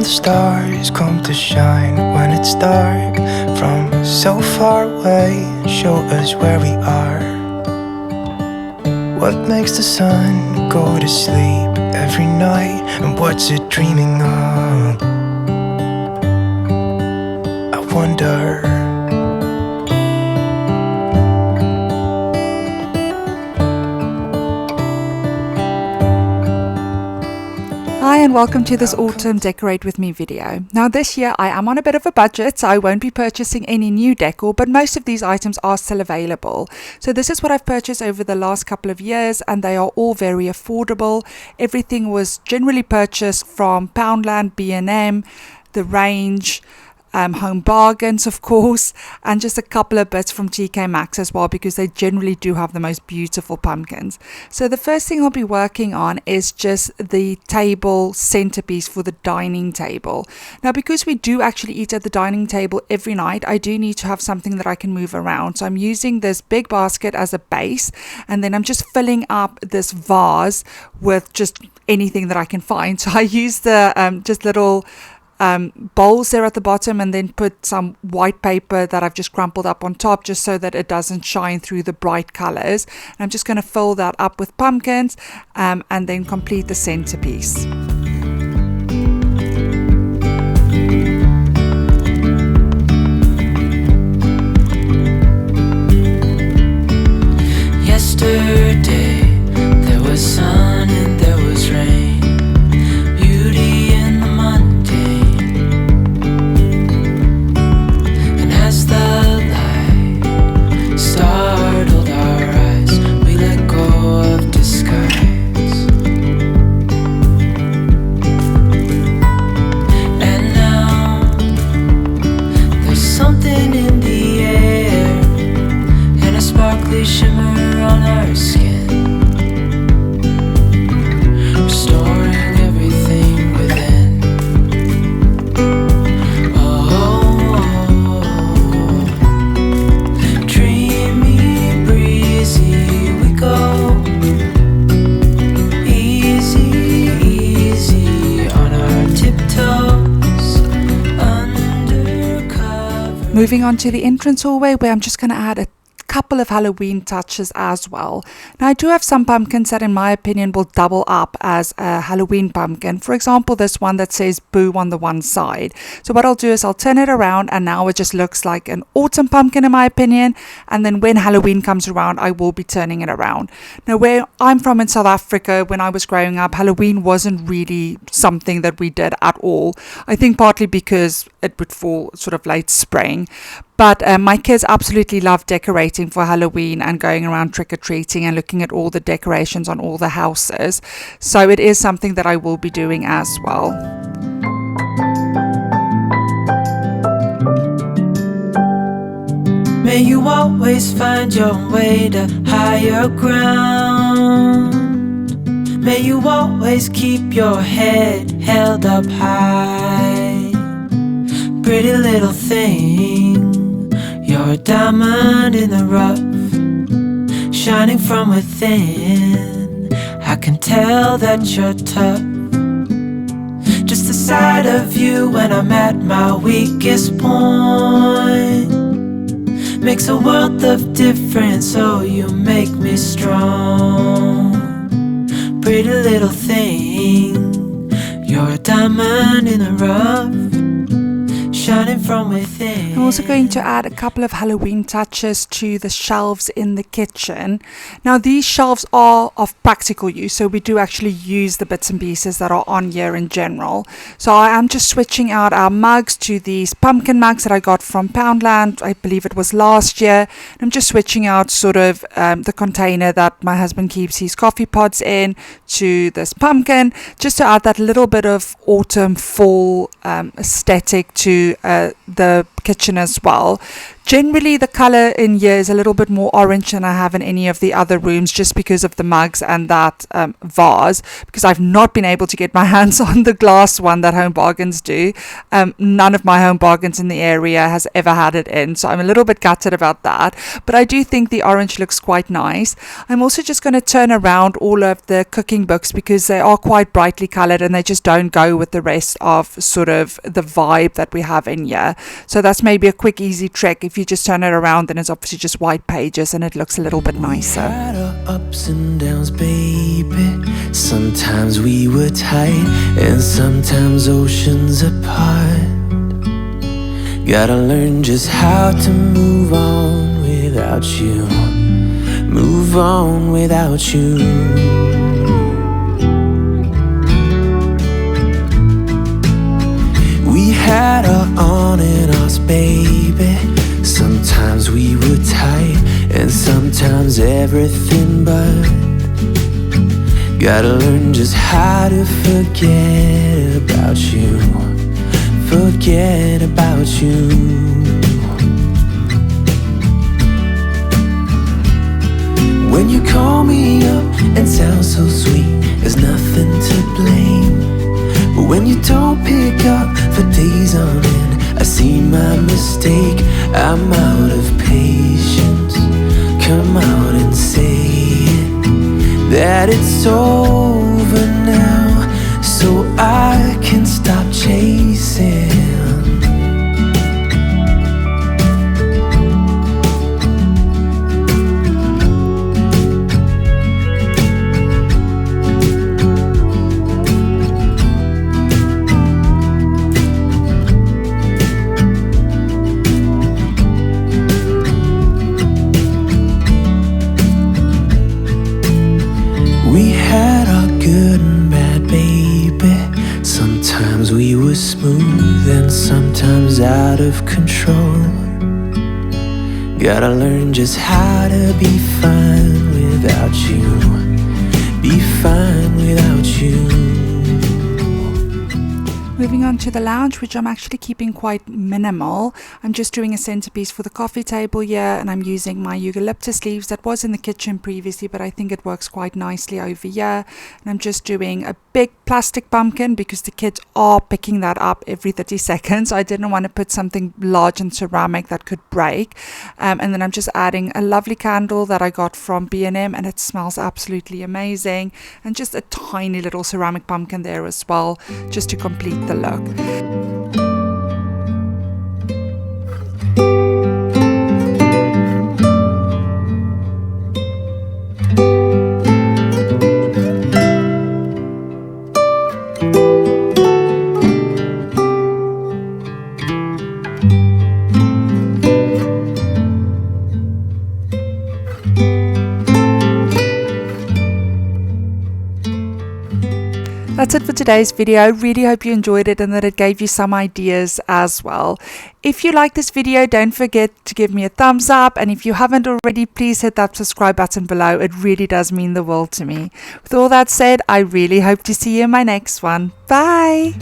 stars come to shine when it's dark from so far away, show us where we are. What makes the sun go to sleep every night, and what's it dreaming of? I wonder. Hi and welcome to this autumn Decorate With Me video. Now this year I am on a bit of a budget, so I won't be purchasing any new decor, but most of these items are still available. So this is what I've purchased over the last couple of years, and they are all very affordable. Everything was generally purchased from Poundland, B&M, The Range, Home Bargains of course, and just a couple of bits from TK Maxx as well, because they generally do have the most beautiful pumpkins. So the first thing I'll be working on is just the table centerpiece for the dining table. Now because we do actually eat at the dining table every night, I do need to have something that I can move around. So I'm using this big basket as a base, and then I'm just filling up this vase with just anything that I can find. So I use the just little bowls there at the bottom, and then put some white paper that I've just crumpled up on top, just so that it doesn't shine through the bright colors. And I'm just going to fill that up with pumpkins and then complete the centerpiece. Yesterday there was sun and there was rain, beauty in the mundane. And as the light startled our eyes, we let go of disguise. And now there's something in the air, and a sparkly shimmer on our skin, restoring everything within. Oh, dreamy, breezy we go, easy, easy on our tiptoes, undercover. Moving on to the entrance hallway, where I'm just going to add a couple of Halloween touches as well. Now I do have some pumpkins that in my opinion will double up as a Halloween pumpkin. For example, this one that says boo on the one side. So what I'll do is I'll turn it around, and now it just looks like an autumn pumpkin in my opinion, and then when Halloween comes around I will be turning it around. Now where I'm from in South Africa, when I was growing up, Halloween wasn't really something that we did at all. I think partly because it would fall sort of late spring. But my kids absolutely love decorating for Halloween and going around trick-or-treating and looking at all the decorations on all the houses. So it is something that I will be doing as well. May you always find your way to higher ground. May you always keep your head held up high. Pretty little thing, you're a diamond in the rough, shining from within. I can tell that you're tough. Just the sight of you when I'm at my weakest point makes a world of difference, oh you make me strong. Pretty little thing, you're a diamond in the rough, shining from within. I'm also going to add a couple of Halloween touches to the shelves in the kitchen. Now these shelves are of practical use, so we do actually use the bits and pieces that are on here in general. So I am just switching out our mugs to these pumpkin mugs that I got from Poundland, I believe it was last year. I'm just switching out sort of the container that my husband keeps his coffee pods in to this pumpkin, just to add that little bit of autumn fall aesthetic to the kitchen as well. Generally, the color in here is a little bit more orange than I have in any of the other rooms, just because of the mugs and that vase, because I've not been able to get my hands on the glass one that Home Bargains do. None of my Home Bargains in the area has ever had it in, so I'm a little bit gutted about that, but I do think the orange looks quite nice. I'm also just going to turn around all of the cooking books because they are quite brightly colored and they just don't go with the rest of sort of the vibe that we have in here. So that's maybe a quick easy trick. If you just turn it around, then it's obviously just white pages and it looks a little bit nicer. Had our ups and downs, baby. Sometimes we were tight and sometimes oceans apart. Gotta learn just how to move on without you. Move on without you. We had our on and offs, baby. Sometimes we were tight and sometimes everything but. Gotta learn just how to forget about you. Forget about you. When you call me up and sound so sweet, there's nothing to blame. But when you don't pick up for days on end, I see my mistake. I'm out of patience. Come out and say it, that it's over now, so I can stop chasing. We had our good and bad, baby. Sometimes we were smooth and sometimes out of control. Gotta learn just how to be fine without you. Be fine without you. Moving on to the lounge, which I'm actually keeping quite minimal. I'm just doing a centerpiece for the coffee table here, and I'm using my eucalyptus leaves that was in the kitchen previously, but I think it works quite nicely over here. And I'm just doing a big plastic pumpkin because the kids are picking that up every 30 seconds. I didn't want to put something large and ceramic that could break. And then I'm just adding a lovely candle that I got from B&M, and it smells absolutely amazing. And just a tiny little ceramic pumpkin there as well, just to complete the look. That's it for today's video. I really hope you enjoyed it and that it gave you some ideas as well. If you like this video, don't forget to give me a thumbs up, and if you haven't already, please hit that subscribe button below. It really does mean the world to me. With all that said, I really hope to see you in my next one. Bye!